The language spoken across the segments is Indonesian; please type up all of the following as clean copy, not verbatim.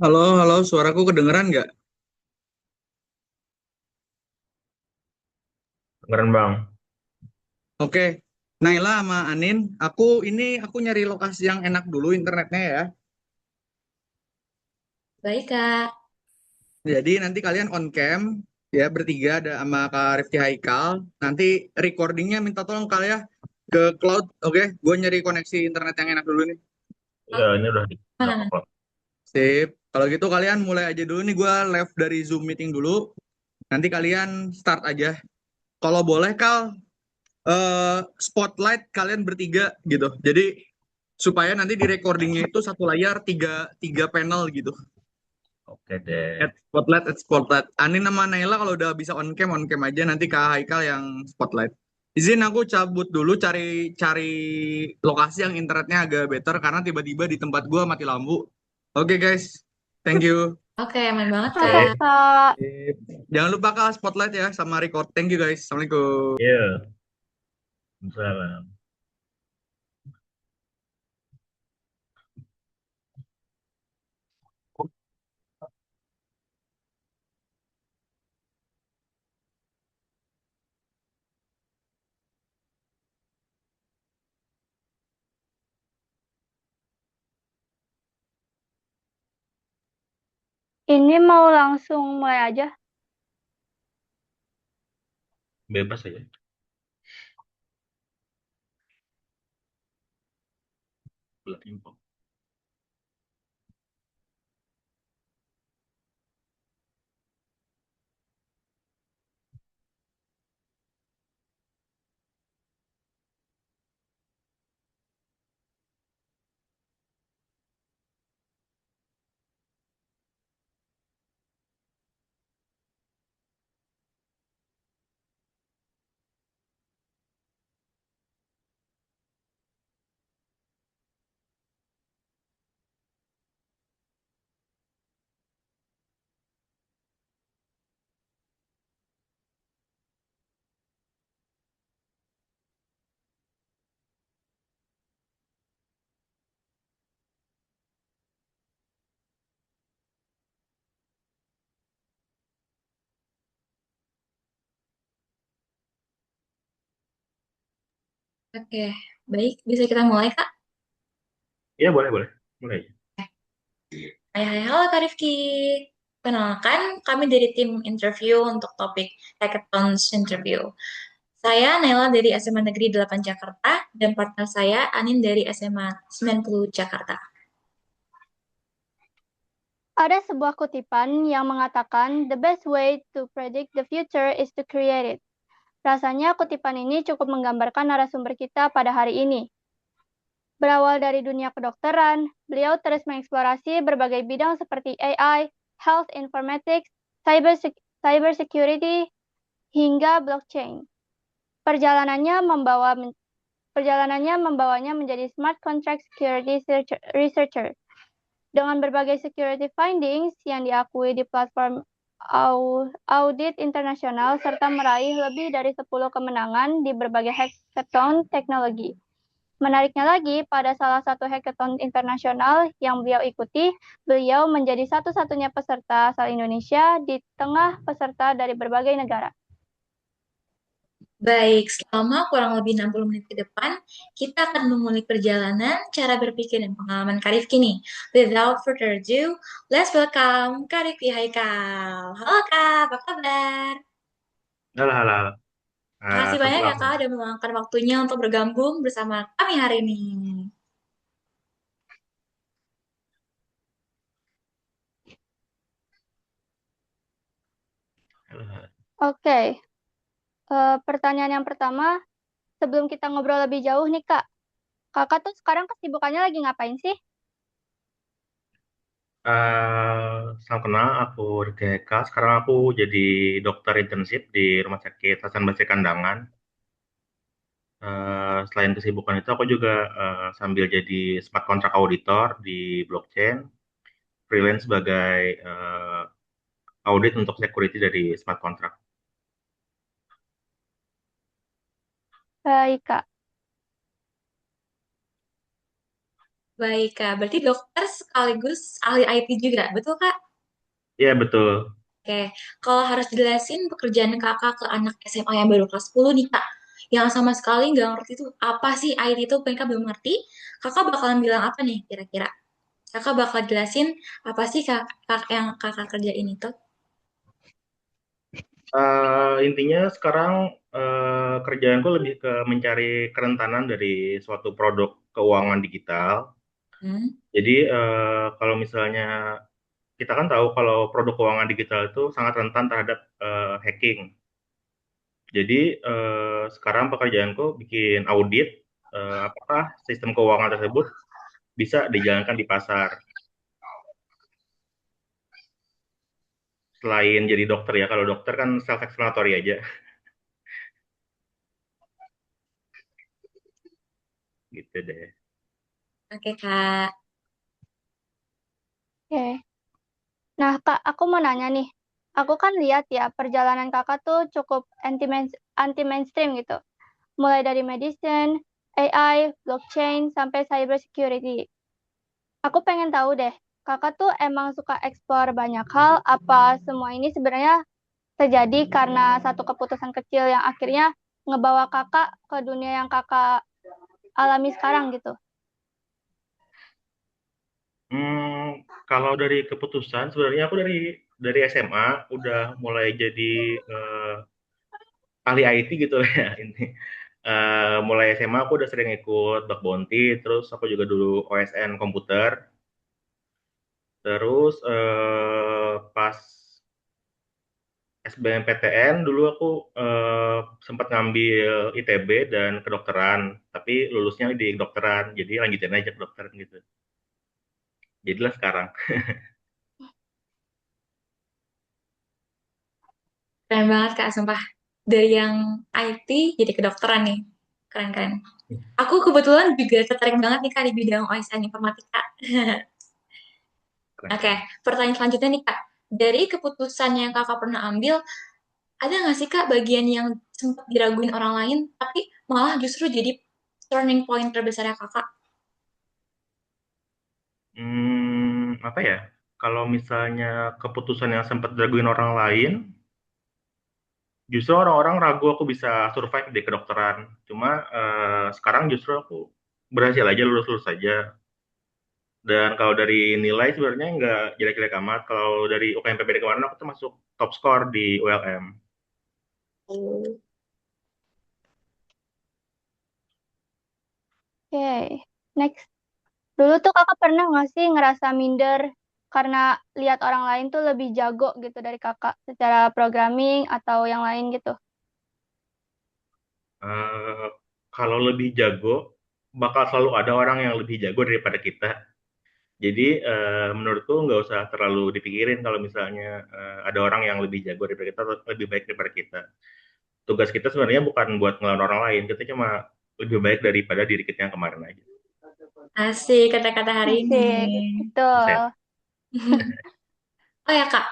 Halo, halo, suaraku kedengeran nggak? Keren bang. Oke, Naila sama Anin, aku nyari lokasi yang enak dulu internetnya ya. Baik, Kak. Jadi nanti kalian on cam ya bertiga ada sama Kak Rifki Haikal. Nanti recordingnya minta tolong kalian ya ke cloud. Oke, gue nyari koneksi internet yang enak dulu nih. Ya ini udah di Mana, berapa mana? kok. Sip. Kalau gitu kalian mulai aja dulu nih. Gue live dari Zoom meeting dulu. Nanti kalian start aja. Kalau boleh Kal, spotlight kalian bertiga gitu. Jadi supaya nanti di recordingnya itu satu layar tiga tiga panel gitu. Oke deh. Add spotlight. Ani nama Naila kalau udah bisa on cam aja nanti Kak Haikal yang spotlight. Izin aku cabut dulu cari cari lokasi yang internetnya agak better karena tiba-tiba di tempat gua mati lampu. Oke guys, thank you. Oke, aman banget, Oke. Kak. Kakak, Sip. Jangan lupa Kak spotlight ya sama record. Thank you guys. Assalamualaikum. Iya. Misalnya. ini mau langsung mulai aja. Bebas aja. Belah info. Oke, baik. Bisa kita mulai, Kak? Iya boleh boleh. Mulai aja. Hai, hai, halo Kak Rifki. Kenalkan, kami dari tim interview untuk topik Hackathons Interview. Saya Nela dari SMA Negeri 8 Jakarta, dan partner saya Anin dari SMA 90 Jakarta. Ada sebuah kutipan yang mengatakan, "The best way to predict the future is to create it." Rasanya kutipan ini cukup menggambarkan narasumber kita pada hari ini. Berawal dari dunia kedokteran, beliau terus mengeksplorasi berbagai bidang seperti AI, health informatics, cybersecurity, hingga blockchain. Perjalanannya membawa Perjalanannya membawanya menjadi smart contract security researcher. Dengan berbagai security findings yang diakui di platform audit internasional serta meraih lebih dari 10 kemenangan di berbagai hackathon teknologi. Menariknya lagi, pada salah satu hackathon internasional yang beliau ikuti, beliau menjadi satu-satunya peserta asal Indonesia di tengah peserta dari berbagai negara. Baik, selama kurang lebih 60 menit ke depan, kita akan mengulik perjalanan, cara berpikir, dan pengalaman Kak Rifki nih. Without further ado, let's welcome Kak Rifki Haikal. Halo Kak, apa kabar? Halo halo. Makasih Selamat banyak ya malam. Kak udah meluangkan waktunya untuk bergabung bersama kami hari ini. Halo, halo. Oke, pertanyaan yang pertama, sebelum kita ngobrol lebih jauh nih Kak, Kakak tuh sekarang kesibukannya lagi ngapain sih? Salam kenal, aku Riki Eka. Sekarang aku jadi dokter internship di Rumah Sakit Hasan Basri Kandangan. Selain kesibukan itu, aku juga sambil jadi smart contract auditor di blockchain, freelance sebagai audit untuk security dari smart contract. Baik Kak. Baik, Kak. Berarti dokter sekaligus ahli IT juga, betul, Kak? Iya, betul. Oke, kalau harus jelasin pekerjaan kakak ke anak SMA yang baru kelas 10 nih, Kak, yang sama sekali nggak ngerti itu apa sih IT itu, mereka belum ngerti, kakak bakalan bilang apa nih kira-kira? Kakak bakal jelasin apa sih yang kakak kerjain itu? Intinya sekarang kerjaanku lebih ke mencari kerentanan dari suatu produk keuangan digital. Hmm. Jadi kalau misalnya kita kan tahu kalau produk keuangan digital itu sangat rentan terhadap hacking. Jadi sekarang pekerjaanku bikin audit apakah sistem keuangan tersebut bisa dijalankan di pasar. Selain jadi dokter ya, kalau dokter kan self-explanatory aja, gitu deh. Oke, Kak. Oke. Nah, Kak, aku mau nanya nih. Aku kan lihat ya, perjalanan Kakak tuh cukup anti-mainstream gitu. Mulai dari medicine, AI, blockchain, sampai cyber security. Aku pengen tahu deh, Kakak tuh emang suka explore banyak hal, apa semua ini sebenarnya terjadi karena satu keputusan kecil yang akhirnya ngebawa Kakak ke dunia yang Kakak alami sekarang gitu? Kalau dari keputusan, sebenarnya aku dari SMA udah mulai jadi eh, ahli IT gitu lah ya ini. Mulai SMA aku udah sering ikut bug bounty, terus aku juga dulu OSN komputer. Terus pas SBMPTN dulu aku sempat ngambil ITB dan kedokteran, tapi lulusnya di kedokteran, jadi lanjutin aja kedokteran gitu. Jadilah sekarang. Keren banget, Kak, sumpah. Dari yang IT jadi kedokteran nih. Keren-keren. Aku kebetulan juga tertarik banget nih, Kak, di bidang OSN informatika. Oke, Keren-keren. pertanyaan selanjutnya nih, Kak. Dari keputusan yang kakak pernah ambil, ada nggak sih, Kak, bagian yang sempat diraguin orang lain, tapi malah justru jadi turning point terbesarnya kakak? Apa ya? Kalau misalnya keputusan yang sempat diraguin orang lain, justru orang-orang ragu aku bisa survive di kedokteran. Cuma sekarang justru aku berhasil aja, lulus-lulus aja. Dan kalau dari nilai sebenarnya nggak jelek-jelek amat. Kalau dari UKMPBD kemarin aku tuh masuk top score di ULM. Oke, next. Dulu tuh kakak pernah nggak sih ngerasa minder karena lihat orang lain tuh lebih jago gitu dari kakak secara programming atau yang lain gitu? Eh, Kalau lebih jago, bakal selalu ada orang yang lebih jago daripada kita. Jadi menurutku nggak usah terlalu dipikirin kalau misalnya ada orang yang lebih jago daripada kita atau lebih baik daripada kita. Tugas kita sebenarnya bukan buat ngelawan orang lain, kita cuma lebih baik daripada diri kita yang kemarin aja. Asik kata-kata hari ini. Asik, Buset. betul. Oh ya, Kak,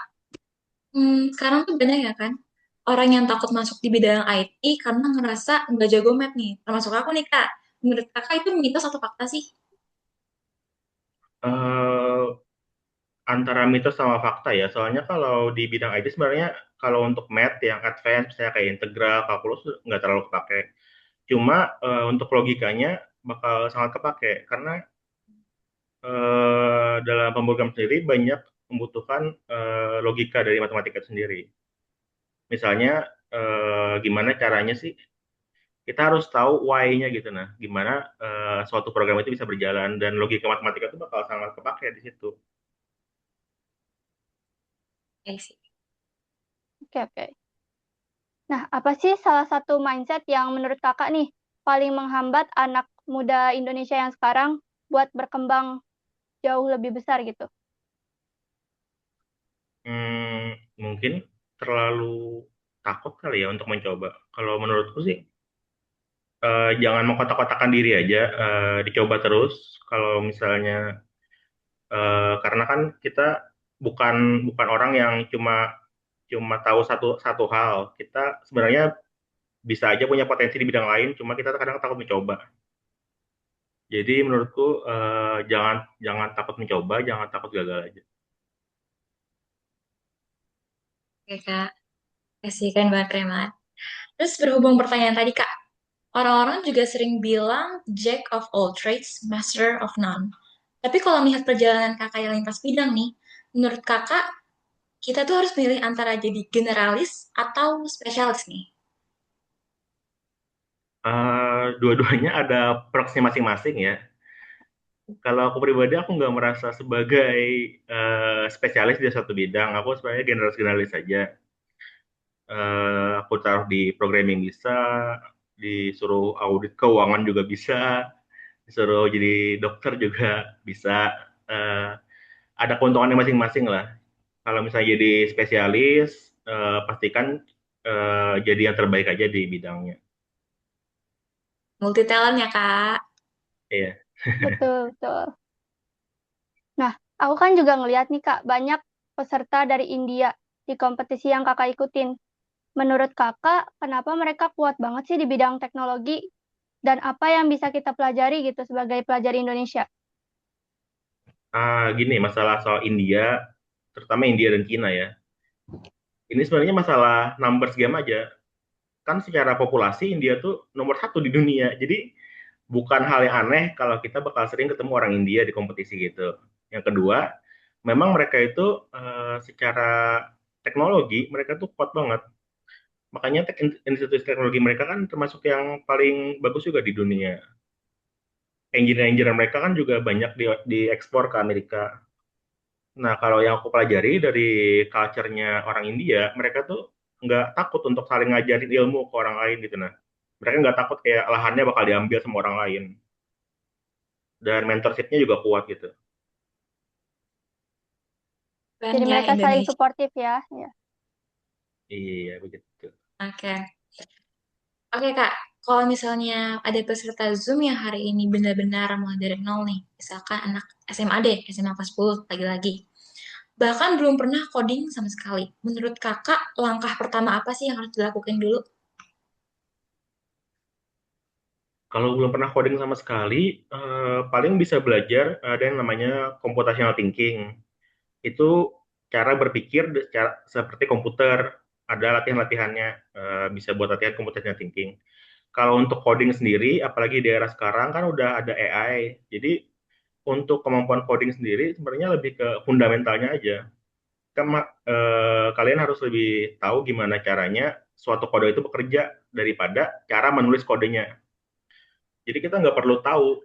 sekarang tuh banyak ya kan orang yang takut masuk di bidang IT karena ngerasa nggak jago math nih. Termasuk aku nih, Kak. Menurut kakak itu mitos atau fakta sih? Eh, Antara mitos sama fakta ya. Soalnya kalau di bidang IT sebenarnya kalau untuk math yang advance, misalnya kayak integral, kalkulus nggak terlalu kepake. Cuma untuk logikanya bakal sangat kepake karena dalam pemrograman sendiri banyak membutuhkan logika dari matematika itu sendiri. Misalnya gimana caranya sih kita harus tahu why-nya gitu, nah gimana suatu program itu bisa berjalan, dan logika matematika itu bakal sangat kepake di situ. Ya sih. Oke, oke. Nah, apa sih salah satu mindset yang menurut kakak nih paling menghambat anak muda Indonesia yang sekarang buat berkembang jauh lebih besar gitu? Mungkin terlalu takut kali ya untuk mencoba. Kalau menurutku sih jangan mengkotak-kotakan diri aja, dicoba terus. Kalau misalnya karena kan kita bukan bukan orang yang cuma cuma tahu satu satu hal. Kita sebenarnya bisa aja punya potensi di bidang lain, cuma kita kadang takut mencoba. Jadi menurutku jangan jangan takut mencoba, jangan takut gagal aja. Oke, Kak. Kasih keren banget, keren banget. Terus berhubung pertanyaan tadi, Kak. Orang-orang juga sering bilang Jack of all trades, master of none. Tapi kalau melihat perjalanan kakak yang lintas bidang nih, menurut kakak, kita tuh harus milih antara jadi generalis atau spesialis nih. Dua-duanya ada proxnya masing-masing ya. Kalau aku pribadi aku nggak merasa sebagai spesialis di satu bidang. Aku sebenarnya generalis-generalis saja. Aku taruh di programming bisa, disuruh audit keuangan juga bisa, disuruh jadi dokter juga bisa. Eh, ada keuntungannya masing-masing lah. Kalau misalnya jadi spesialis, pastikan jadi yang terbaik aja di bidangnya. Multi talent ya, Kak. Iya. Betul, betul. Nah, aku kan juga ngeliat nih Kak, banyak peserta dari India di kompetisi yang Kakak ikutin. Menurut Kakak, kenapa mereka kuat banget sih di bidang teknologi? Dan apa yang bisa kita pelajari gitu sebagai pelajar Indonesia? Gini, masalah soal India, terutama India dan Cina ya. Ini sebenarnya masalah numbers game aja. Kan secara populasi India tuh nomor satu di dunia. Jadi bukan hal yang aneh kalau kita bakal sering ketemu orang India di kompetisi gitu. Yang kedua, memang mereka itu secara teknologi mereka tuh kuat banget. Makanya institusi teknologi mereka kan termasuk yang paling bagus juga di dunia. Engineer-engineer mereka kan juga banyak diekspor ke Amerika. Nah, kalau yang aku pelajari dari culture-nya orang India, mereka tuh nggak takut untuk saling ngajarin ilmu ke orang lain gitu. Nah, mereka nggak takut kayak lahannya bakal diambil sama orang lain. Dan mentorship-nya juga kuat gitu. Keren Jadi ya mereka saling Indonesia. suportif ya. Ya. Iya, begitu. Oke. Oke, Kak. Kalau misalnya ada peserta Zoom yang hari ini benar-benar mulai dari nol nih, misalkan anak SMA deh, SMA kelas 10 lagi-lagi. Bahkan belum pernah coding sama sekali. Menurut kakak, langkah pertama apa sih yang harus dilakukan dulu? Kalau belum pernah coding sama sekali, paling bisa belajar ada yang namanya computational thinking. Itu cara berpikir seperti komputer. Ada latihan-latihannya, bisa buat latihan computational thinking. Kalau untuk coding sendiri, apalagi di era sekarang kan udah ada AI. Jadi untuk kemampuan coding sendiri sebenarnya lebih ke fundamentalnya aja. Kalian harus lebih tahu gimana caranya suatu kode itu bekerja daripada cara menulis kodenya. Jadi kita nggak perlu tahu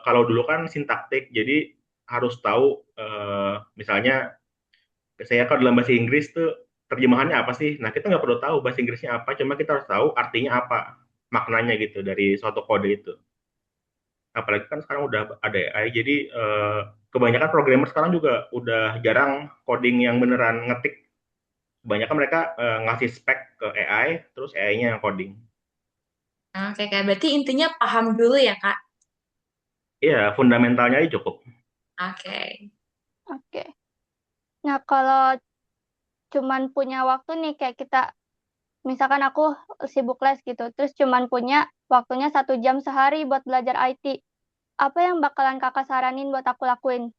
kalau dulu kan sintaktik, jadi harus tahu misalnya saya kalau dalam bahasa Inggris tuh terjemahannya apa sih? Nah kita nggak perlu tahu bahasa Inggrisnya apa, cuma kita harus tahu artinya apa, maknanya gitu dari suatu kode itu. Apalagi kan sekarang udah ada AI, jadi kebanyakan programmer sekarang juga udah jarang coding yang beneran ngetik. Kebanyakan mereka ngasih spek ke AI, terus AI-nya yang coding. Oke, Kak. Berarti intinya paham dulu ya, Kak. Iya, fundamentalnya aja cukup. Oke. Oke. Nah, kalau cuman punya waktu nih kayak kita, misalkan aku sibuk les gitu, terus cuman punya waktunya 1 jam sehari buat belajar IT. Apa yang bakalan kakak saranin buat aku lakuin?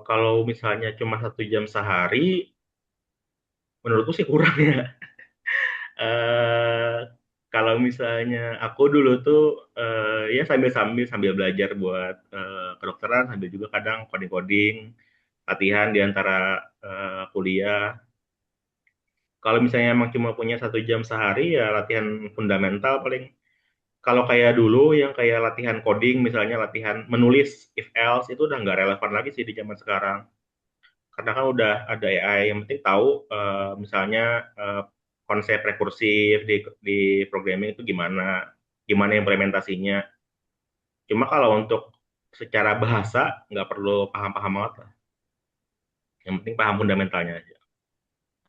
Kalau misalnya cuma 1 jam sehari, menurutku sih kurang ya. eh Kalau misalnya aku dulu tuh ya sambil belajar buat kedokteran, sambil juga kadang coding-coding, latihan di antara kuliah. Kalau misalnya emang cuma punya 1 jam sehari ya latihan fundamental paling. Kalau kayak dulu yang kayak latihan coding, misalnya latihan menulis if else itu udah nggak relevan lagi sih di zaman sekarang. Karena kan udah ada AI yang penting tahu misalnya eh, konsep rekursif di programming itu gimana, gimana implementasinya. Cuma kalau untuk secara bahasa nggak perlu paham-paham banget lah. Yang penting paham fundamentalnya aja.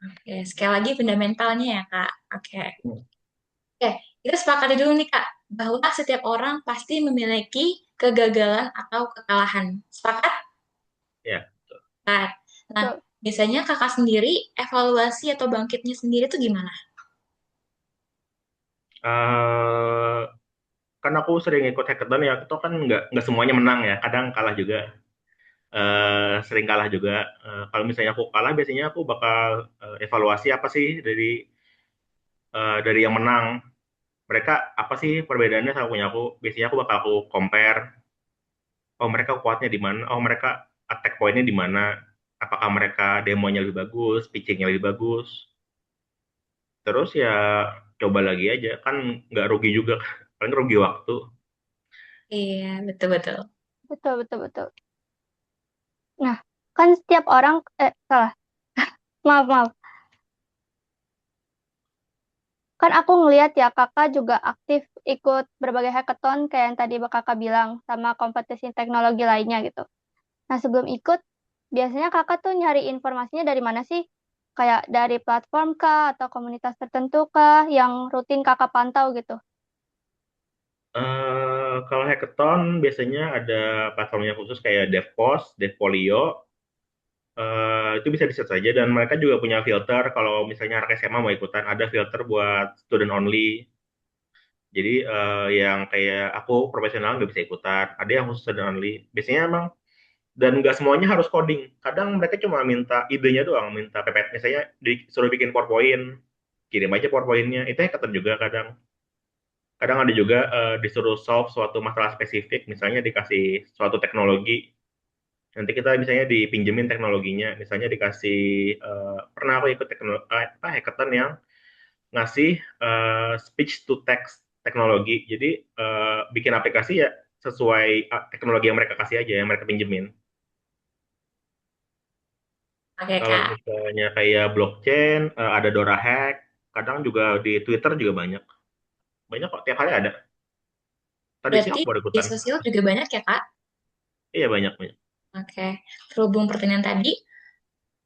Oke, sekali lagi fundamentalnya ya, Kak. Oke. Hmm. Oke, kita sepakati dulu nih, Kak, bahwa setiap orang pasti memiliki kegagalan atau kekalahan. Sepakat? Ya. Kak. Nah, Betul. biasanya kakak sendiri, evaluasi atau bangkitnya sendiri tuh gimana? Eh, kan aku sering ikut hackathon ya, itu kan nggak semuanya menang ya, kadang kalah juga. Sering kalah juga. Kalau misalnya aku kalah, biasanya aku bakal evaluasi apa sih dari yang menang. Mereka apa sih perbedaannya sama punya aku? Biasanya aku bakal compare. Oh mereka kuatnya di mana? Oh mereka attack pointnya di mana? Apakah mereka demonya lebih bagus, pitchingnya lebih bagus? Terus ya coba lagi aja, kan nggak rugi juga, paling rugi waktu. Iya, betul-betul. Betul, betul, betul. Nah, kan setiap orang, salah, maaf, maaf. Kan aku ngelihat ya kakak juga aktif ikut berbagai hackathon kayak yang tadi kakak bilang, sama kompetisi teknologi lainnya gitu. Nah, sebelum ikut, biasanya kakak tuh nyari informasinya dari mana sih? Kayak dari platform kah atau komunitas tertentu kah yang rutin kakak pantau gitu? Kalau hackathon biasanya ada platformnya khusus kayak DevPost, DevPolio, itu bisa di-search aja dan mereka juga punya filter kalau misalnya anak SMA mau ikutan, ada filter buat student only. Jadi yang kayak aku profesional nggak bisa ikutan, ada yang khusus student only. Biasanya emang dan nggak semuanya harus coding. Kadang mereka cuma minta idenya doang, minta PPT, misalnya disuruh bikin PowerPoint, kirim aja PowerPoint-nya. Itu hackathon juga kadang. Kadang ada juga disuruh solve suatu masalah spesifik, misalnya dikasih suatu teknologi. Nanti kita misalnya dipinjemin teknologinya, misalnya dikasih pernah aku ikut apa hackathon yang ngasih speech to text teknologi. Jadi bikin aplikasi ya sesuai teknologi yang mereka kasih aja, yang mereka pinjemin. Oke, Kalau Kak. misalnya kayak blockchain, ada Dora Hack, kadang juga di Twitter juga banyak. Banyak kok, tiap hari ada. Tadi sih Berarti aku baru di ikutan. sosial juga banyak ya, Kak? Iya banyak banyak. Oke. Terhubung pertanyaan tadi,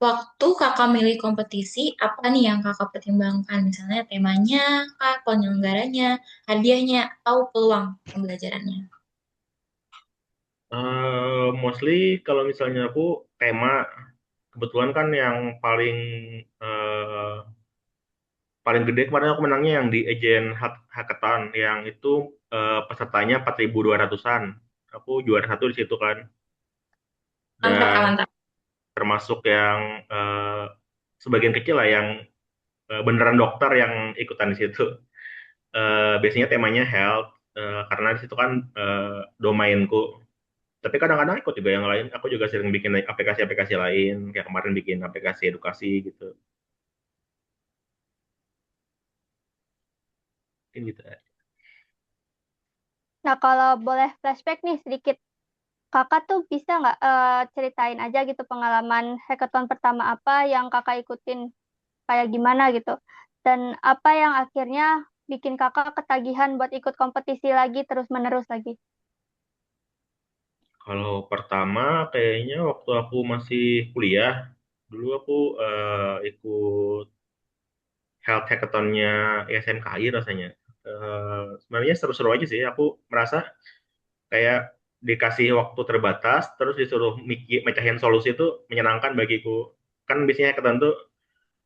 waktu kakak milih kompetisi, apa nih yang kakak pertimbangkan? Misalnya temanya, kak, penyelenggaranya, hadiahnya, atau peluang pembelajarannya? Mostly kalau misalnya aku tema, kebetulan kan yang eh, paling gede kemarin aku menangnya yang di Agent Hackathon, yang itu pesertanya 4.200-an. Aku juara satu di situ kan. Mantap, Kak, Dan mantap. termasuk yang sebagian kecil lah yang beneran dokter yang ikutan di situ. Biasanya temanya health, karena di situ kan domainku. Tapi kadang-kadang ikut juga yang lain. Aku juga sering bikin aplikasi-aplikasi lain. Kayak kemarin bikin aplikasi edukasi gitu. Mungkin gitu. Nah, kalau boleh flashback nih sedikit, kakak tuh bisa nggak ceritain aja gitu pengalaman hackathon pertama apa yang kakak ikutin kayak gimana gitu. Dan apa yang akhirnya bikin kakak ketagihan buat ikut kompetisi lagi terus-menerus lagi. Kalau pertama kayaknya waktu aku masih kuliah, dulu aku ikut health hackathonnya SMKI rasanya. Sebenarnya seru-seru aja sih. Aku merasa kayak dikasih waktu terbatas, terus disuruh mecahin solusi itu menyenangkan bagiku. Kan biasanya hackathon tuh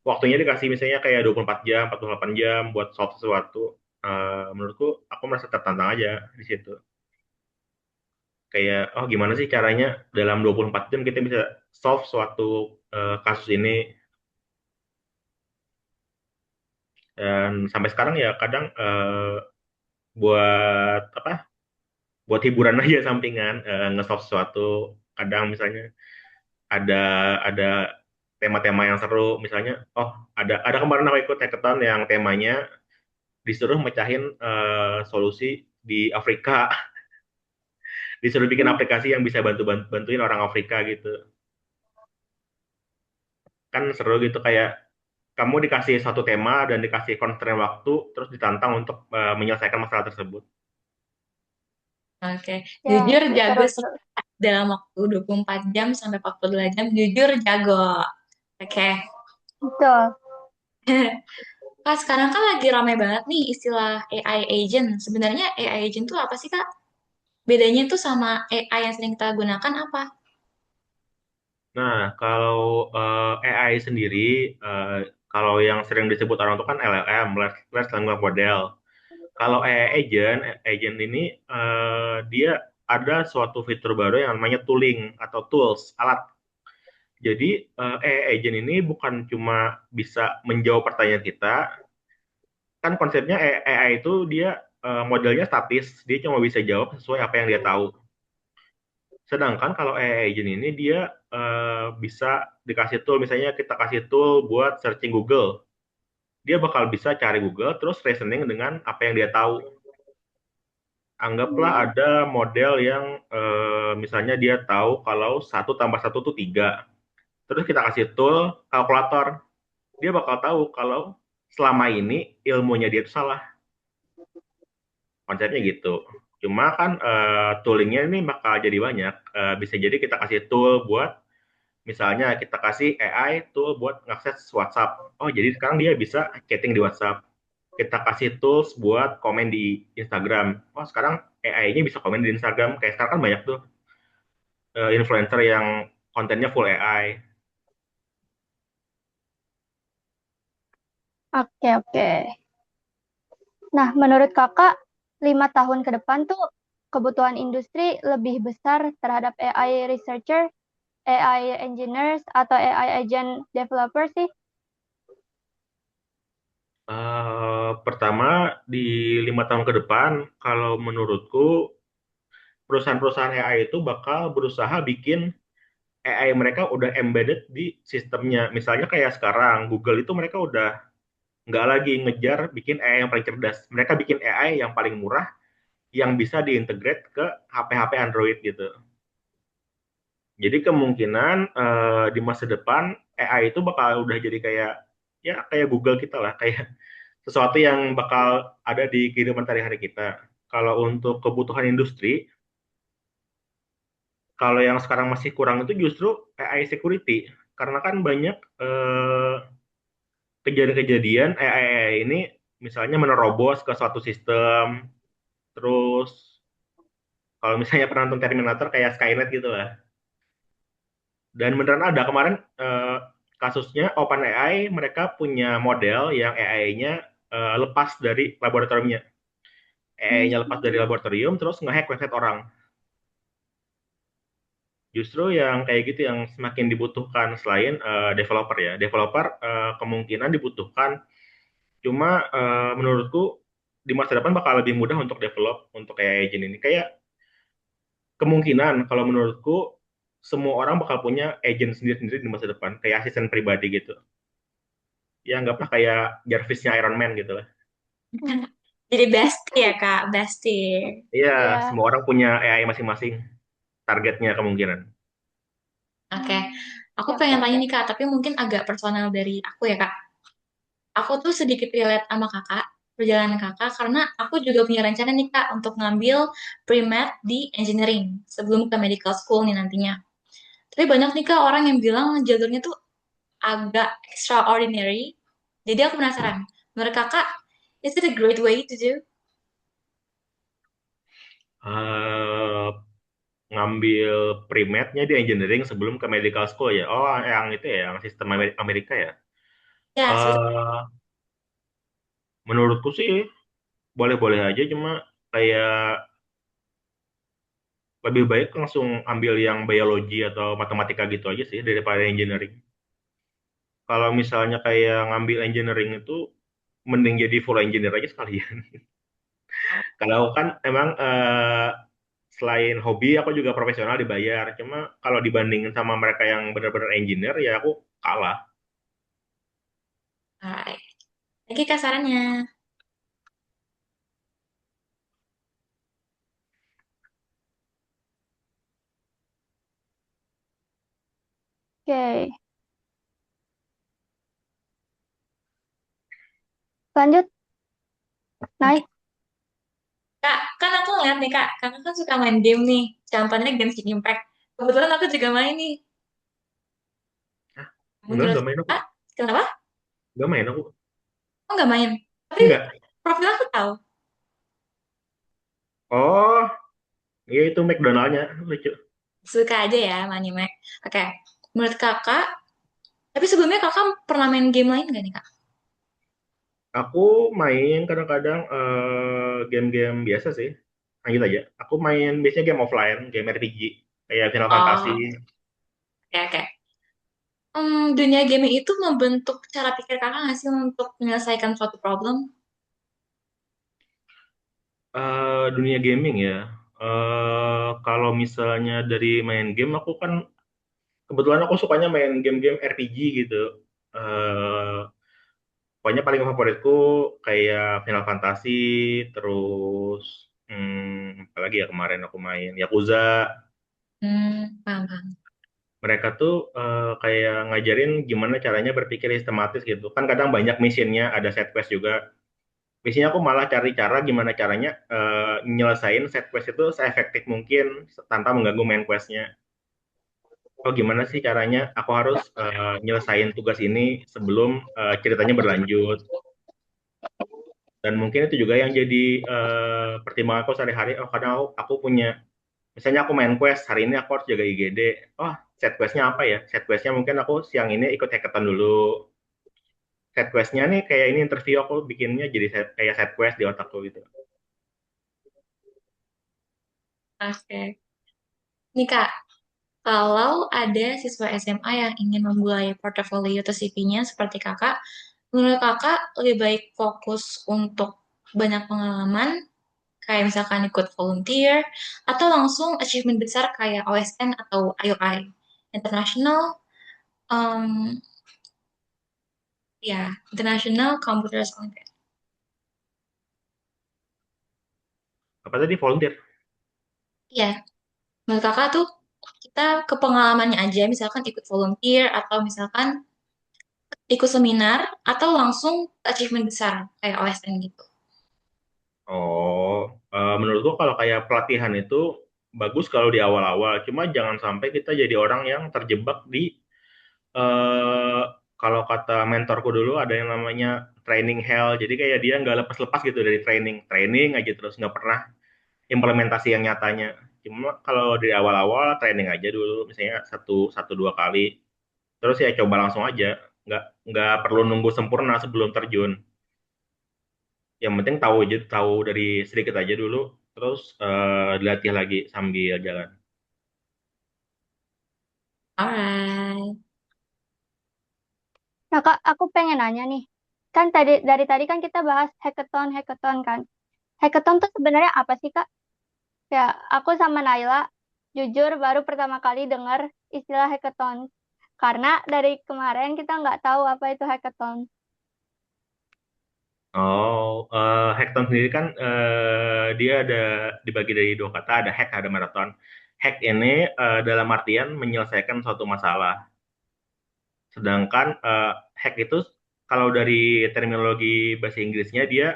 waktunya dikasih misalnya kayak 24 jam, 48 jam buat solve sesuatu. Menurutku aku merasa tertantang aja di situ. Kayak, oh gimana sih caranya dalam 24 jam kita bisa solve suatu kasus ini. Dan sampai sekarang ya kadang buat apa? Buat hiburan aja sampingan, nge-solve sesuatu. Kadang misalnya ada ada tema-tema yang seru, misalnya, oh ada kemarin aku ikut hackathon yang temanya disuruh mecahin solusi di Afrika. Disuruh bikin Hmm. aplikasi yang bisa bantuin orang Afrika gitu. Kan seru gitu, kayak kamu dikasih satu tema dan dikasih constraint waktu, terus ditantang untuk menyelesaikan masalah tersebut. Oke. Ya, Jujur jago sih, seru-seru. Kak. Dalam waktu 24 jam sampai 42 jam, jujur jago. Oke. Betul. Kak, sekarang kan lagi rame banget nih istilah AI agent. Sebenarnya AI agent itu apa sih, Kak? Bedanya tuh sama AI yang sering kita gunakan apa? Nah, kalau AI sendiri, kalau yang sering disebut orang itu kan LLM, Large Language Model. Kalau agent ini dia ada suatu fitur baru yang namanya tooling atau tools, alat. Jadi agent ini bukan cuma bisa menjawab pertanyaan kita, kan konsepnya AI itu dia modelnya statis, dia cuma bisa jawab sesuai apa yang dia tahu. Sedangkan kalau AI agent ini dia bisa dikasih tool, misalnya kita kasih tool buat searching Google, dia bakal bisa cari Google terus reasoning dengan apa yang dia tahu. Anggaplah ada model yang misalnya dia tahu kalau satu tambah satu itu 3. Terus kita kasih tool kalkulator, dia bakal tahu kalau selama ini ilmunya dia itu salah. Konsepnya gitu. Cuma kan toolingnya ini bakal jadi banyak. Bisa jadi kita kasih tool buat, misalnya kita kasih AI tool buat ngakses WhatsApp. Oh, jadi sekarang dia bisa chatting di WhatsApp. Kita kasih tools buat komen di Instagram. Oh, sekarang AI-nya bisa komen di Instagram. Kayak sekarang kan banyak tuh influencer yang kontennya full AI. Oke, oke. Nah, menurut kakak, 5 tahun ke depan tuh kebutuhan industri lebih besar terhadap AI researcher, AI engineers, atau AI agent developer sih? Pertama, di 5 tahun ke depan, kalau menurutku perusahaan-perusahaan AI itu bakal berusaha bikin AI mereka udah embedded di sistemnya. Misalnya kayak sekarang, Google itu mereka udah nggak lagi ngejar bikin AI yang paling cerdas. Mereka bikin AI yang paling murah, yang bisa diintegrate ke HP-HP Android gitu. Jadi kemungkinan di masa depan AI itu bakal udah jadi kayak, ya kayak Google kita lah, kayak sesuatu yang bakal ada di kehidupan sehari-hari kita. Kalau untuk kebutuhan industri, kalau yang sekarang masih kurang itu justru AI security. Karena kan banyak kejadian-kejadian AI ini misalnya menerobos ke suatu sistem, terus kalau misalnya pernah nonton Terminator kayak Skynet gitu lah. Dan beneran ada kemarin kasusnya OpenAI, mereka punya model yang AI-nya lepas dari laboratoriumnya. AI-nya lepas dari laboratorium terus ngehack website orang. Justru yang kayak gitu yang semakin dibutuhkan selain developer ya. Developer kemungkinan dibutuhkan, cuma menurutku di masa depan bakal lebih mudah untuk develop untuk AI agent ini. Kayak kemungkinan kalau menurutku semua orang bakal punya agent sendiri-sendiri di masa depan, kayak asisten pribadi gitu. Ya anggaplah kayak Jarvisnya Iron Man gitu lah. Jadi bestie ya Kak, bestie. Iya, Ya, semua orang punya AI masing-masing targetnya kemungkinan. Oke, aku siap, pengen siap, tanya siap. nih Kak, tapi mungkin agak personal dari aku ya Kak. Aku tuh sedikit relate sama Kakak, perjalanan Kakak, karena aku juga punya rencana nih Kak untuk ngambil pre-med di engineering sebelum ke medical school nih nantinya. Tapi banyak nih Kak orang yang bilang jalurnya tuh agak extraordinary. Jadi aku penasaran, menurut Kakak, is it a great way to do? Eh, Ngambil pre-med-nya di engineering sebelum ke medical school ya. Oh, yang itu ya, yang sistem Amerika ya. Ya, Eh, Menurutku sih boleh-boleh aja, cuma kayak lebih baik langsung ambil yang biologi atau matematika gitu aja sih daripada engineering. Kalau misalnya kayak ngambil engineering itu mending jadi full engineer aja sekalian. Kalau kan emang selain hobi aku juga profesional dibayar. Cuma kalau dibandingin sama mereka yang benar-benar engineer ya aku kalah. alright. Lagi kasarannya. Oke, lanjut, Oke. naik. Kak, kan aku ngeliat nih Kak, Kakak kan suka main game nih. Contohnya Genshin Impact. Kebetulan aku juga main nih. Enggak, Menurut enggak main aku. Kakak, kenapa? Enggak main aku. Aku nggak main. Tapi Enggak. profil aku tahu. Oh, iya itu McDonald-nya lucu. Suka aja ya main anime. Oke. Menurut Kakak, tapi sebelumnya Kakak pernah main game lain nggak nih Kak? Aku main kadang-kadang game-game biasa sih. Lanjut aja. Aku main biasanya game offline, game RPG kayak Final Fantasy. Oh, oke, oke. Dunia gaming itu membentuk cara pikir kakak nggak sih untuk menyelesaikan suatu problem? Dunia gaming ya. Kalau misalnya dari main game, aku kan kebetulan aku sukanya main game-game RPG gitu. Eh, Pokoknya paling favoritku kayak Final Fantasy, terus apalagi ya kemarin aku main Yakuza. Paham, paham. Mereka tuh kayak ngajarin gimana caranya berpikir sistematis gitu. Kan kadang banyak missionnya, ada set quest juga. Biasanya aku malah cari cara gimana caranya nyelesain set quest itu seefektif mungkin tanpa mengganggu main questnya. Oh gimana sih caranya aku harus nyelesain tugas ini sebelum ceritanya berlanjut. Dan mungkin itu juga yang jadi pertimbangan aku sehari-hari. Oh kadang aku punya, misalnya aku main quest, hari ini aku harus jaga IGD. Oh set questnya apa ya? Set questnya mungkin aku siang ini ikut hackathon dulu. Set questnya nih kayak ini interview aku bikinnya jadi kayak set quest di otakku gitu. Oke. Nih Kak, kalau ada siswa SMA yang ingin memulai portofolio atau CV-nya seperti kakak, menurut kakak lebih baik fokus untuk banyak pengalaman, kayak misalkan ikut volunteer, atau langsung achievement besar kayak OSN atau IOI, International, um, ya, International Computers Olympiad. Apa tadi volunteer? Ya, menurut kakak tuh kita ke pengalamannya aja, misalkan ikut volunteer, atau misalkan ikut seminar, atau langsung achievement besar kayak OSN gitu. Oh, menurutku kalau kayak pelatihan itu bagus kalau di awal-awal. Cuma jangan sampai kita jadi orang yang terjebak di eh kalau kata mentorku dulu ada yang namanya training hell. Jadi kayak dia nggak lepas-lepas gitu dari training, training aja terus nggak pernah implementasi yang nyatanya. Cuma kalau di awal-awal training aja dulu, misalnya satu satu dua kali, terus ya coba langsung aja, nggak perlu nunggu sempurna sebelum terjun. Yang penting tahu aja, tahu dari sedikit aja dulu, terus dilatih lagi sambil jalan. Alright. Nah, Kak, aku pengen nanya nih. Kan dari tadi kan kita bahas hackathon, hackathon kan. Hackathon tuh sebenarnya apa sih, Kak? Ya, aku sama Naila jujur baru pertama kali dengar istilah hackathon. Karena dari kemarin kita nggak tahu apa itu hackathon. Oh, hackathon sendiri kan dia ada dibagi dari dua kata, ada hack, ada maraton. Hack ini dalam artian menyelesaikan suatu masalah. Sedangkan hack itu kalau dari terminologi bahasa Inggrisnya dia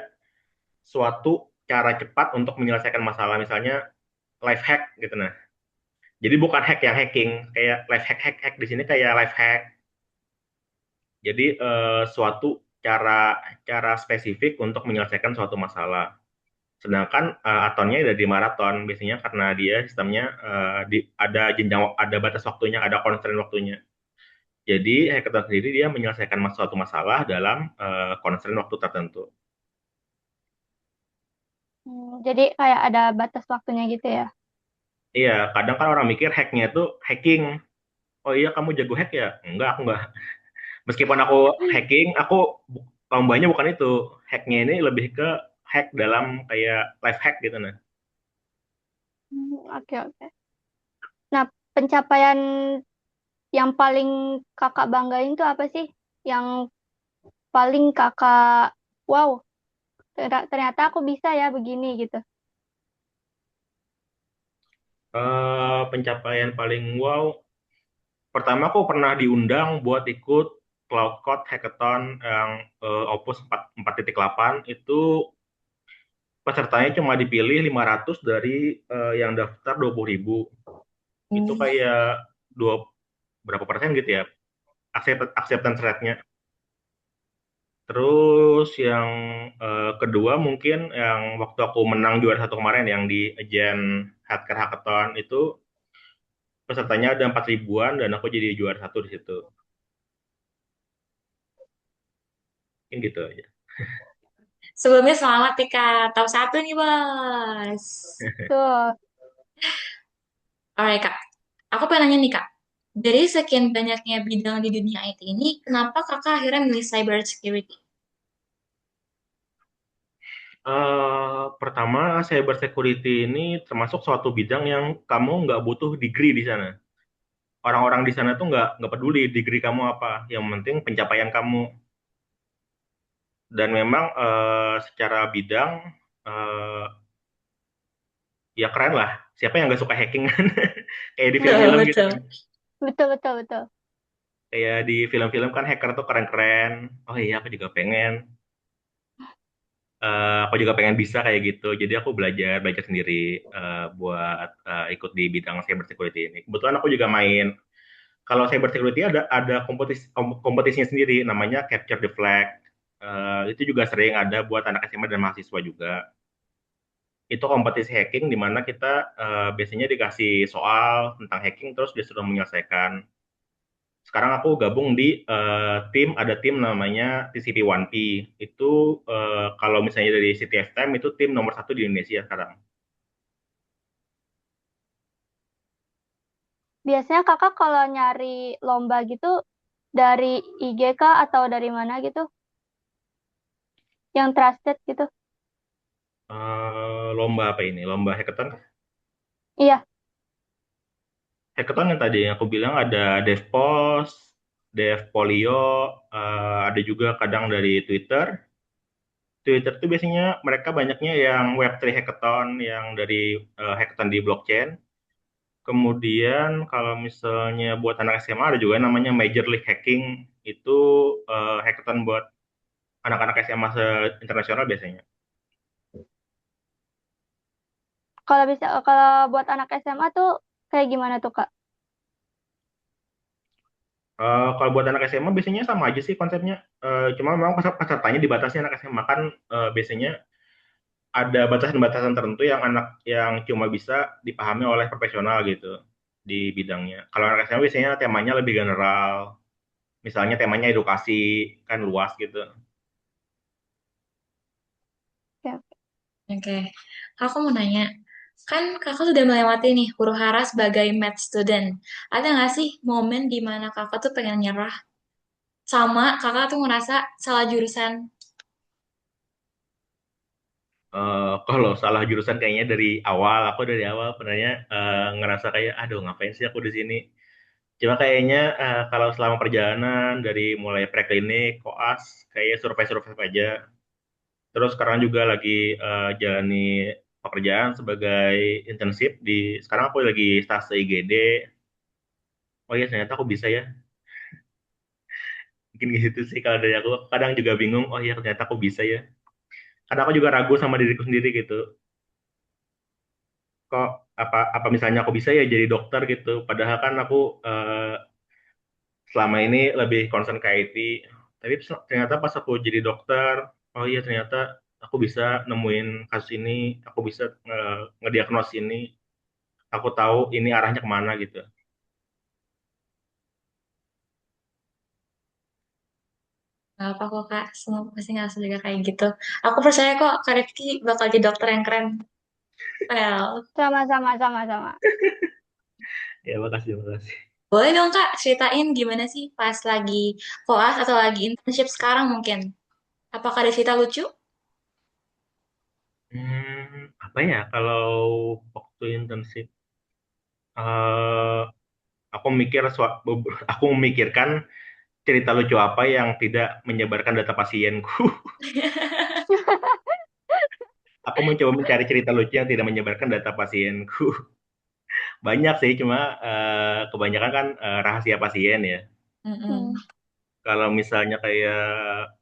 suatu cara cepat untuk menyelesaikan masalah. Misalnya life hack gitu nah. Jadi bukan hack yang hacking, kayak life hack hack hack di sini kayak life hack. Jadi suatu cara cara spesifik untuk menyelesaikan suatu masalah. Sedangkan atonnya ada di maraton biasanya karena dia sistemnya ada jenjang, ada batas waktunya, ada constraint waktunya. Jadi hackathon sendiri dia menyelesaikan suatu masalah dalam constraint waktu tertentu. Jadi kayak ada batas waktunya gitu ya. Iya, kadang kan orang mikir hacknya itu hacking. Oh iya, kamu jago hack ya? Enggak, aku enggak. Meskipun aku hacking, aku lombanya bukan itu. Hacknya ini lebih ke hack dalam kayak life hack gitu nah. Oke, oke. Nah, pencapaian yang paling kakak banggain tuh apa sih? Yang paling kakak, wow, ternyata aku bisa ya begini gitu. Pencapaian paling wow. Pertama aku pernah diundang buat ikut Cloud Code Hackathon yang Opus 4.8 itu pesertanya cuma dipilih 500 dari yang daftar 20.000. Itu Hmm. kayak dua berapa persen gitu ya acceptance rate-nya. Terus yang kedua mungkin yang waktu aku menang juara satu kemarin yang di Agent Hacker Hackathon itu pesertanya ada 4 ribuan dan aku jadi juara satu di situ. Mungkin gitu aja. Sebelumnya selamat nih Kak, tahu satu nih Bos. Tuh, Alright Kak, aku pengen nanya nih Kak, dari sekian banyaknya bidang di dunia IT ini, kenapa Kakak akhirnya milih cyber security? Pertama, cyber security ini termasuk suatu bidang yang kamu nggak butuh degree di sana. Orang-orang di sana tuh nggak peduli degree kamu apa, yang penting pencapaian kamu. Dan memang secara bidang eh, ya keren lah. Siapa yang nggak suka hacking kan? Kayak di Betul, film-film gitu betul. kan. betul, betul, betul. Kayak di film-film kan hacker tuh keren-keren. Oh iya, aku juga pengen. Aku juga pengen bisa kayak gitu. Jadi aku belajar belajar sendiri buat ikut di bidang cyber security ini. Kebetulan aku juga main. Kalau cyber security ada kompetisinya sendiri, namanya Capture the Flag. Itu juga sering ada buat anak SMA dan mahasiswa juga. Itu kompetisi hacking di mana kita biasanya dikasih soal tentang hacking terus disuruh menyelesaikan. Sekarang aku gabung di ada tim namanya TCP1P. Itu kalau misalnya dari CTF-Time itu tim nomor satu di Indonesia sekarang. Biasanya kakak kalau nyari lomba gitu dari IG kah atau dari mana gitu? Yang trusted gitu? Lomba apa ini? Lomba hackathon. Iya, Hackathon yang tadi yang aku bilang ada DevPos, DevPolio, ada juga kadang dari Twitter. Twitter itu biasanya mereka banyaknya yang Web3 hackathon, yang dari hackathon di blockchain. Kemudian kalau misalnya buat anak SMA ada juga namanya Major League Hacking. Itu hackathon buat anak-anak SMA internasional biasanya. kalau bisa kalau buat anak SMA tuh kayak gimana tuh kak? Kalau buat anak SMA biasanya sama aja sih konsepnya. Cuma memang pesertanya dibatasi anak SMA kan biasanya ada batasan-batasan tertentu yang anak yang cuma bisa dipahami oleh profesional gitu di bidangnya. Kalau anak SMA biasanya temanya lebih general, misalnya temanya edukasi kan luas gitu. Ya. Oke, aku mau nanya, kan kakak sudah melewati nih huru hara sebagai math student. Ada nggak sih momen di mana kakak tuh pengen nyerah sama kakak tuh ngerasa salah jurusan? Kalau salah jurusan kayaknya aku dari awal sebenarnya ngerasa kayak aduh ngapain sih aku di sini. Cuma kayaknya kalau selama perjalanan dari mulai preklinik, koas, kayak survei-survei aja. Terus sekarang juga lagi jalani pekerjaan sebagai internship sekarang aku lagi stase IGD. Oh iya ternyata aku bisa ya. Mungkin gitu sih kalau dari aku. Kadang juga bingung, oh iya ternyata aku bisa ya. Kadang aku juga ragu sama diriku sendiri gitu. Kok apa misalnya aku bisa ya jadi dokter gitu. Padahal kan aku selama ini lebih concern ke IT. Tapi ternyata pas aku jadi dokter, oh iya ternyata aku bisa nemuin kasus ini, aku bisa ngediagnos ini, aku tahu ini arahnya kemana gitu. Gak apa kok kak, semua pasti ngerasa juga kayak gitu. Aku percaya kok Kak Rifki bakal jadi dokter yang keren. Well, Sama-sama, sama-sama. Ya makasih, makasih. boleh dong kak ceritain gimana sih pas lagi koas atau lagi internship sekarang mungkin? Apakah ada cerita lucu? Apa ya kalau waktu internship? eh aku mikir aku memikirkan cerita lucu apa yang tidak menyebarkan data pasienku. Aku mencoba mencari cerita lucu yang tidak menyebarkan data pasienku. Banyak sih, cuma kebanyakan kan rahasia pasien ya. Mm-mm. Hmm. Kalau misalnya kayak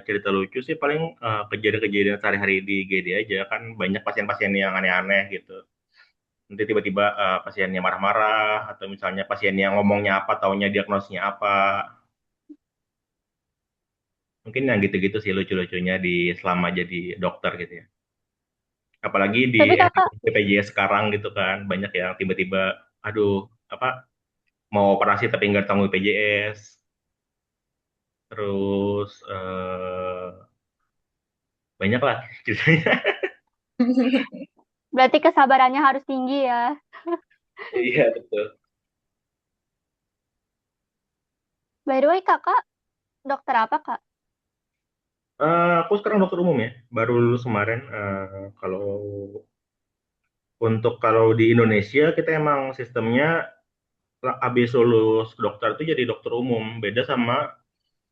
cerita lucu sih paling kejadian-kejadian sehari-hari di GD aja kan banyak pasien-pasien yang aneh-aneh gitu. Nanti tiba-tiba pasiennya marah-marah atau misalnya pasiennya ngomongnya apa, taunya diagnosnya apa. Mungkin yang gitu-gitu sih lucu-lucunya selama jadi dokter gitu ya. Apalagi di Tapi era kakak, BPJS sekarang gitu kan banyak yang tiba-tiba aduh apa mau operasi tapi nggak tanggung BPJS. Terus banyak lah ceritanya. Berarti kesabarannya harus tinggi ya. Iya betul. By the way, kakak dokter apa, Kak? Aku sekarang dokter umum ya, baru lulus kemarin. Kalau kalau di Indonesia kita emang sistemnya habis lulus dokter itu jadi dokter umum, beda sama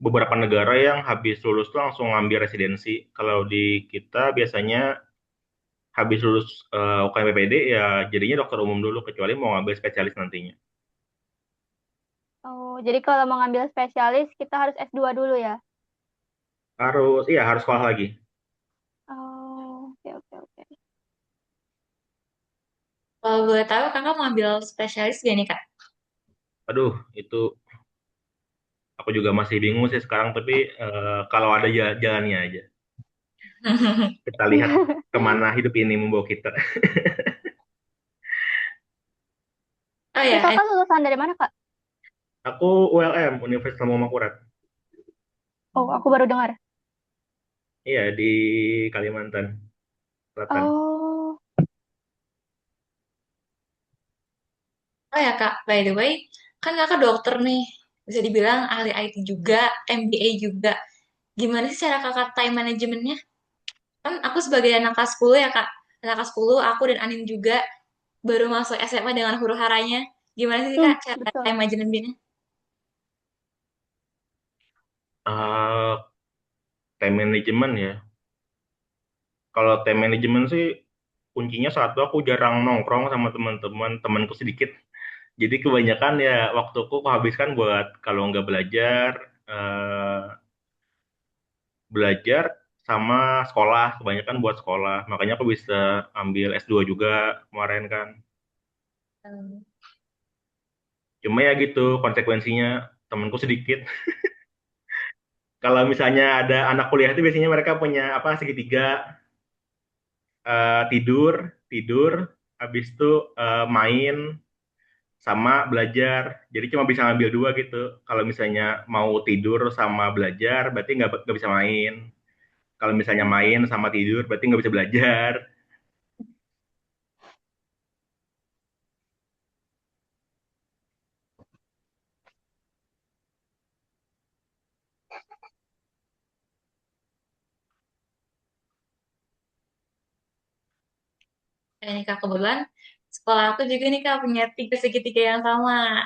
beberapa negara yang habis lulus tuh langsung ngambil residensi. Kalau di kita biasanya habis lulus UKM PPD ya jadinya dokter umum dulu kecuali mau ngambil spesialis nantinya. Oh, jadi kalau mau ngambil spesialis, kita harus S2 dulu ya? Harus sekolah lagi. Oh, oke, oke, oke. Kalau boleh tahu, kakak mau ambil spesialis gak nih, Kak? Aduh, itu aku juga masih bingung sih sekarang, tapi kalau ada jalannya aja. Kita lihat kemana hidup ini membawa kita. Oh Ini ya, kakak lulusan dari mana, Kak? Aku ULM, Universitas Muhammad Kurat. Oh, aku baru dengar. Iya, di Kalimantan Selatan. Oh, oh ya Kak, by the way, kan kakak dokter nih, bisa dibilang ahli IT juga, MBA juga. Gimana sih cara kakak time manajemennya? Kan aku sebagai anak kelas 10 ya Kak, anak kelas 10, aku dan Anin juga baru masuk SMA dengan huru-haranya. Gimana sih Kak cara betul. time manajemennya? Eh, Time management ya. Kalau time management sih kuncinya satu, aku jarang nongkrong sama teman-teman, temanku sedikit. Jadi kebanyakan ya waktuku kuhabiskan buat kalau nggak belajar, eh, belajar sama sekolah. Kebanyakan buat sekolah. Makanya aku bisa ambil S2 juga kemarin kan. Hmm. Cuma ya gitu konsekuensinya temanku sedikit. Kalau misalnya ada anak kuliah itu biasanya mereka punya apa segitiga, tidur, tidur, habis itu main sama belajar. Jadi cuma bisa ngambil dua gitu. Kalau misalnya mau tidur sama belajar, berarti nggak bisa main. Kalau misalnya main sama tidur, berarti nggak bisa belajar. Ini Kak, kebetulan sekolah aku juga nih Kak punya tiga segitiga yang sama.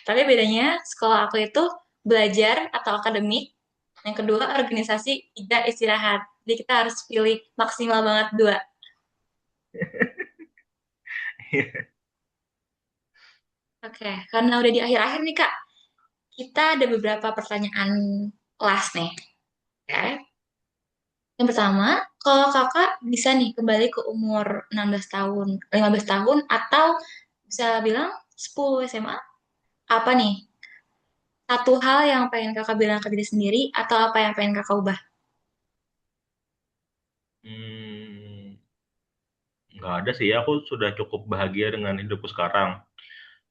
Tapi bedanya sekolah aku itu belajar atau akademik, yang kedua organisasi, tiga istirahat. Jadi kita harus pilih maksimal banget dua. Oke, karena udah di akhir-akhir nih Kak, kita ada beberapa pertanyaan last nih. Oke. Yang pertama, kalau kakak bisa nih kembali ke umur 16 tahun, 15 tahun, atau bisa bilang 10 SMA, apa nih? Satu hal yang pengen kakak bilang ke diri sendiri, atau apa yang pengen kakak ubah? Hmm, nggak ada sih, aku sudah cukup bahagia dengan hidupku sekarang.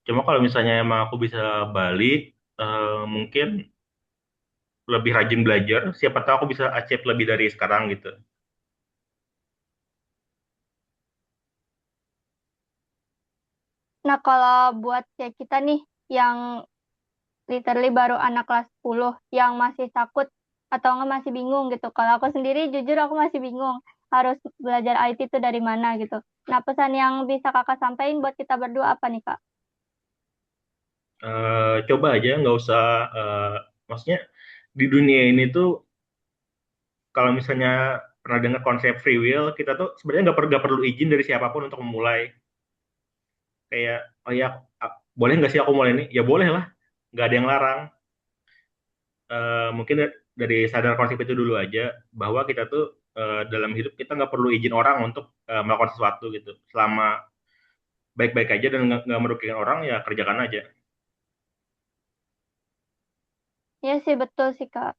Cuma kalau misalnya emang aku bisa balik, mungkin lebih rajin belajar. Siapa tahu aku bisa achieve lebih dari sekarang gitu. Nah, kalau buat kayak kita nih, yang literally baru anak kelas 10, yang masih takut atau nggak masih bingung gitu. Kalau aku sendiri, jujur aku masih bingung harus belajar IT itu dari mana gitu. Nah, pesan yang bisa kakak sampaikan buat kita berdua apa nih, Kak? Coba aja, nggak usah. eh, Maksudnya di dunia ini tuh kalau misalnya pernah dengar konsep free will, kita tuh sebenarnya nggak perlu izin dari siapapun untuk memulai. Kayak, oh ya, boleh nggak sih aku mulai ini? Ya boleh lah, nggak ada yang larang. Mungkin dari sadar konsep itu dulu aja, bahwa kita tuh dalam hidup kita nggak perlu izin orang untuk melakukan sesuatu gitu. Selama baik-baik aja dan nggak merugikan orang, ya kerjakan aja. Ya sih, betul sih, Kak.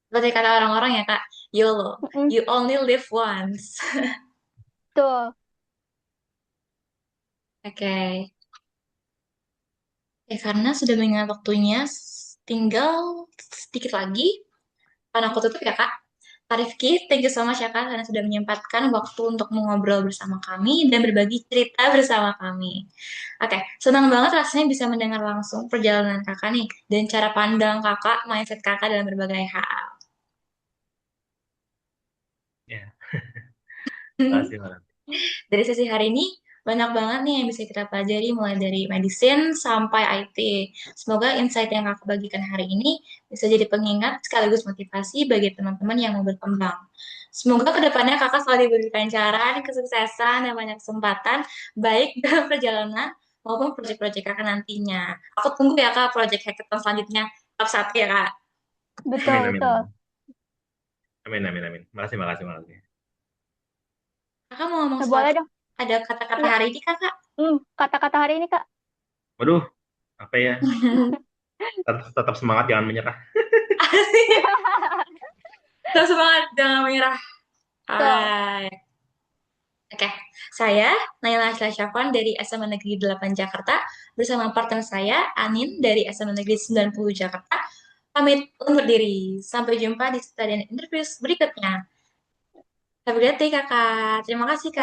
Seperti kata orang-orang ya Kak, YOLO, Mm-mm, you only live once. betul. Oke, karena sudah mengingat waktunya, tinggal sedikit lagi. Karena aku tutup ya Kak. Kak Rifki, thank you so much ya Kak, karena sudah menyempatkan waktu untuk mengobrol bersama kami dan berbagi cerita bersama kami. Oke, senang banget rasanya bisa mendengar langsung perjalanan Kakak nih, dan cara pandang Kakak, mindset Kakak dalam berbagai hal. Ya, makasih Mbak. Dari sesi hari ini, banyak banget nih yang bisa kita pelajari mulai dari medicine sampai IT. Semoga insight yang Kakak bagikan hari ini bisa jadi pengingat sekaligus motivasi bagi teman-teman yang mau berkembang. Semoga kedepannya Kakak selalu diberikan lancaran, kesuksesan, dan banyak kesempatan, baik dalam perjalanan maupun proyek-proyek Kakak nantinya. Aku tunggu ya Kak, proyek hackathon selanjutnya. Tetap satu ya Kak. Betul, Amin, amin, betul. amin. Amin, amin, amin. Makasih, makasih, makasih. Kakak mau ngomong Nah, boleh sesuatu? dong. Ada kata-kata Iya. hari ini Kakak? Kata-kata hari ini, Kak. Waduh, apa ya? Tetap semangat, jangan menyerah. Asik. Terus semangat, jangan menyerah. Betul. Alright. Oke, saya Naila Syafwan dari SMA Negeri 8 Jakarta bersama partner saya Anin dari SMA Negeri 90 Jakarta. Pamit undur diri. Sampai jumpa di study and interviews berikutnya. Have a great day, Kakak. Terima kasih, Kak.